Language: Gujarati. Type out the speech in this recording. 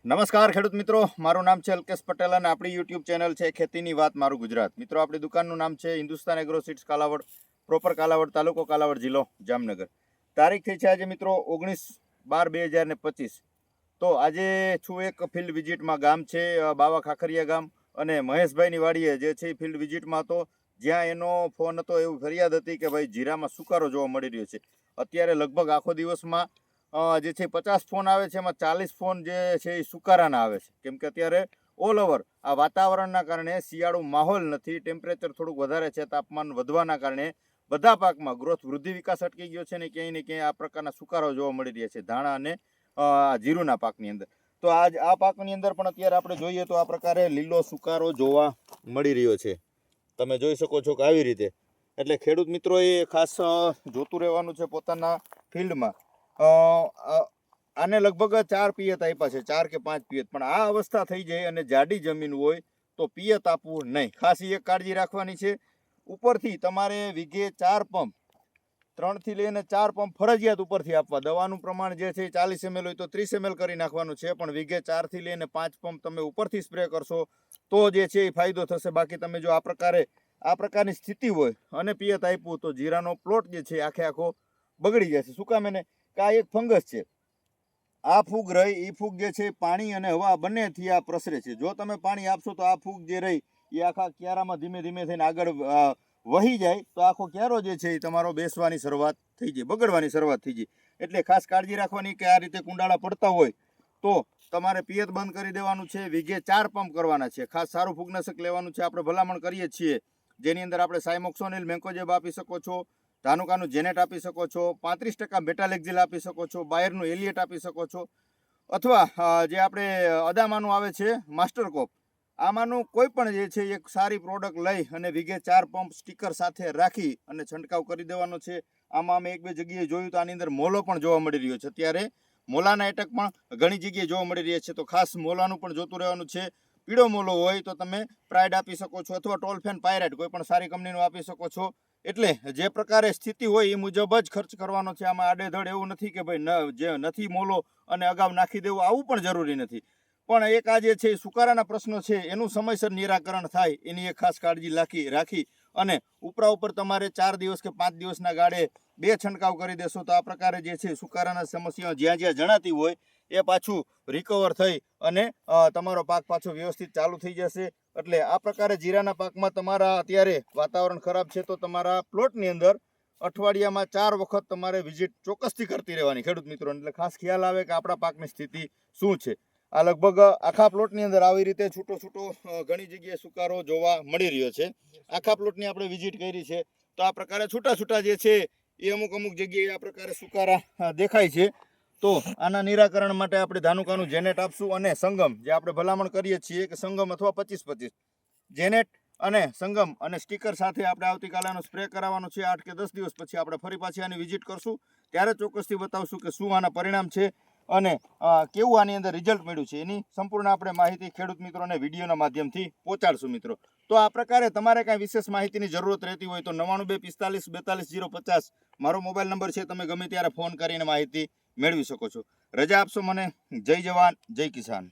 નમસ્કાર ખેડૂત મિત્રો, મારું નામ છે અલ્કેશ પટેલ અને આપણી યુટ્યુબ ચેનલ છે ખેતીની વાત મારું ગુજરાત. મિત્રો, આપણી દુકાનનું નામ છે Hindustan agro seeds Kalavad, proper Kalavad, તાલુકો કાલાવડ, જિલ્લો જામનગર. તારીખ થઈ છે આજે મિત્રો 19/12/2025. તો આજે છું એક ફિલ્ડ વિઝિટમાં. ગામ છે બાવા ખાખરિયા ગામ, અને મહેશભાઈની વાડીએ જે છે ફિલ્ડ વિઝિટમાં હતો, જ્યાં એનો ફોન હતો. એવું ફરિયાદ હતી કે ભાઈ જીરામાં સુકારો જોવા મળી રહ્યો છે. અત્યારે લગભગ આખો દિવસમાં જે છે 50 ફોન આવે છે, એમાં 40 ફોન જે છે એ સુકારાના આવે છે. કેમ કે અત્યારે ઓલ ઓવર આ વાતાવરણના કારણે શિયાળુ માહોલ નથી, ટેમ્પરેચર થોડુંક વધારે છે, તાપમાન વધવાના કારણે બધા પાકમાં ગ્રોથ વૃદ્ધિ વિકાસ અટકી ગયો છે ને ક્યાંય ને ક્યાંય આ પ્રકારના સુકારો જોવા મળી રહ્યા છે ધાણા અને જીરુના પાકની અંદર. તો આ પાકની અંદર પણ અત્યારે આપણે જોઈએ તો આ પ્રકારે લીલો સુકારો જોવા મળી રહ્યો છે. તમે જોઈ શકો છો કે આવી રીતે. એટલે ખેડૂત મિત્રોએ ખાસ જોતું રહેવાનું છે પોતાના ફિલ્ડમાં. આને લગભગ 4 પિયત આપ્યા છે, 4 કે 5 પિયત. પણ આ અવસ્થા થઈ જાય અને જાડી જમીન હોય તો પિયત આપવું નહીં. ખાસ એક કાળજી રાખવાની છે. ઉપરથી તમારે વીઘે 4 પંપ, 3 થી લઈને 4 પંપ ફરજિયાત ઉપરથી આપવા. દવાનું પ્રમાણ જે છે 40 ml હોય તો 30 ml કરી નાખવાનું છે, પણ વીઘે 4 થી લઈને 5 પંપ તમે ઉપરથી સ્પ્રે કરશો તો જે છે એ ફાયદો થશે. બાકી તમે જો આ પ્રકારની સ્થિતિ હોય અને પિયત આપ્યું તો જીરાનો પ્લોટ જે છે આખો બગડી જશે. શું કામ? એને કે આ એક ફંગસ છે. આ ફૂગ રહી, એ ફૂગ જે છે પાણી અને હવા બંનેથી આ પ્રસરે છે. જો તમે પાણી આપશો તો આ ફૂગ જે રહી એ આખા ક્યારામાં ધીમે ધીમે થઈને આગળ વહી જાય તો આખો ક્યારો જે છે એ તમારો બેસવાની શરૂઆત થઈ જાય, બગડવાની શરૂઆત થઈ જાય. એટલે ખાસ કાળજી રાખવાની કે આ રીતે કુંડાળા પડતા હોય તો તમારે પિયત બંધ કરી દેવાનું છે. વીઘે 4 પંપ કરવાના છે. ખાસ સારું ફૂગનાશક લેવાનું છે. આપણે ભલામણ કરીએ છીએ, જેની અંદર આપણે સાયમોક્સોનિલ મેન્કોજેબ આપી શકો છો, ધાનુકાનું જેનેટ આપી શકો છો, 35% બેટાલેક્ઝિલ આપી શકો છો, બાયરનું એલિએટ આપી શકો છો, અથવા જે આપણે અદામાનું આવે છે માસ્ટરકોપ, આમાંનું કોઈ પણ જે છે એક સારી પ્રોડક્ટ લઈ અને વીઘે 4 પંપ સ્ટીકર સાથે રાખી અને છંટકાવ કરી દેવાનો છે. આમાં અમે 1-2 જગ્યાએ જોયું તો આની અંદર મોલો પણ જોવા મળી રહ્યો છે. અત્યારે મોલાના એટેક પણ ઘણી જગ્યાએ જોવા મળી રહ્યા છે, તો ખાસ મોલાનું પણ જોતું રહેવાનું છે. પીળો મોલો હોય તો તમે પ્રાઇડ આપી શકો છો, અથવા ટોલફેન પાયરાઇટ કોઈ પણ સારી કંપનીનું આપી શકો છો. એટલે જે પ્રકારે સ્થિતિ હોય એ મુજબ જ ખર્ચ કરવાનો છે. આમાં આડેધડ એવું નથી કે ભાઈ જે નથી મોલો અને અગાઉ નાખી દેવું, આવું પણ જરૂરી નથી. પણ એક આ જે છે સુકારાના પ્રશ્નો છે એનું સમયસર નિરાકરણ થાય એની એક ખાસ કાળજી રાખી અને ઉપર તમારે 4 દિવસ કે 5 દિવસના ગાળે 2 છંટકાવ કરી દેશો તો આ પ્રકારે જે છે સુકારાના સમસ્યાઓ જ્યાં જણાતી હોય એ પાછું રિકવર થઈ અને તમારો પાક પાછો વ્યવસ્થિત ચાલુ થઈ જશે. એટલે આ પ્રકારે જીરાના પાકમાં તમારા અત્યારે વાતાવરણ ખરાબ છે તો તમારા પ્લોટની અંદર અઠવાડિયામાં 4 વખત તમારે વિઝિટ ચોક્કસથી કરતી રહેવાની ખેડૂત મિત્રો. એટલે ખાસ ખ્યાલ આવે કે આપણા પાકની સ્થિતિ શું છે. આ લગભગ આખા પ્લોટની અંદર આવી રીતે છૂટો ઘણી જગ્યાએ સુકારો જોવા મળી રહ્યો છે. આખા પ્લોટની આપણે વિઝિટ કરી છે તો આ પ્રકારે છૂટા જે છે એ અમુક જગ્યાએ આ પ્રકારે સુકારા દેખાય છે. તો આના નિરાકરણ માટે આપણે ધાનુકાનું જેનેટ આપશું અને સંગમ, જે આપણે ભલામણ કરીએ છીએ કે સંગમ અથવા 25-25 જેનેટ અને સંગમ અને સ્ટીકર સાથે આપણે આવતીકાલે આનો સ્પ્રે કરાવવાનો છે. 8 કે 10 દિવસ પછી આપણે ફરી પાછી આની વિઝિટ કરશું, ત્યારે ચોક્કસથી બતાવશું કે શું આના પરિણામ છે અને કેવું આની અંદર રિઝલ્ટ મળ્યું છે. એની સંપૂર્ણ આપણે માહિતી ખેડૂત મિત્રોને વિડીયોના માધ્યમથી પહોંચાડશું મિત્રો. તો આ પ્રકારે તમારે કાંઈ વિશેષ માહિતીની જરૂરત રહેતી હોય તો 9245424050 મારો મોબાઈલ નંબર છે. તમે ગમે ત્યારે ફોન કરીને માહિતી મેળવી શકો છો. રજા આપશો મને. જય જવાન, જય કિસાન.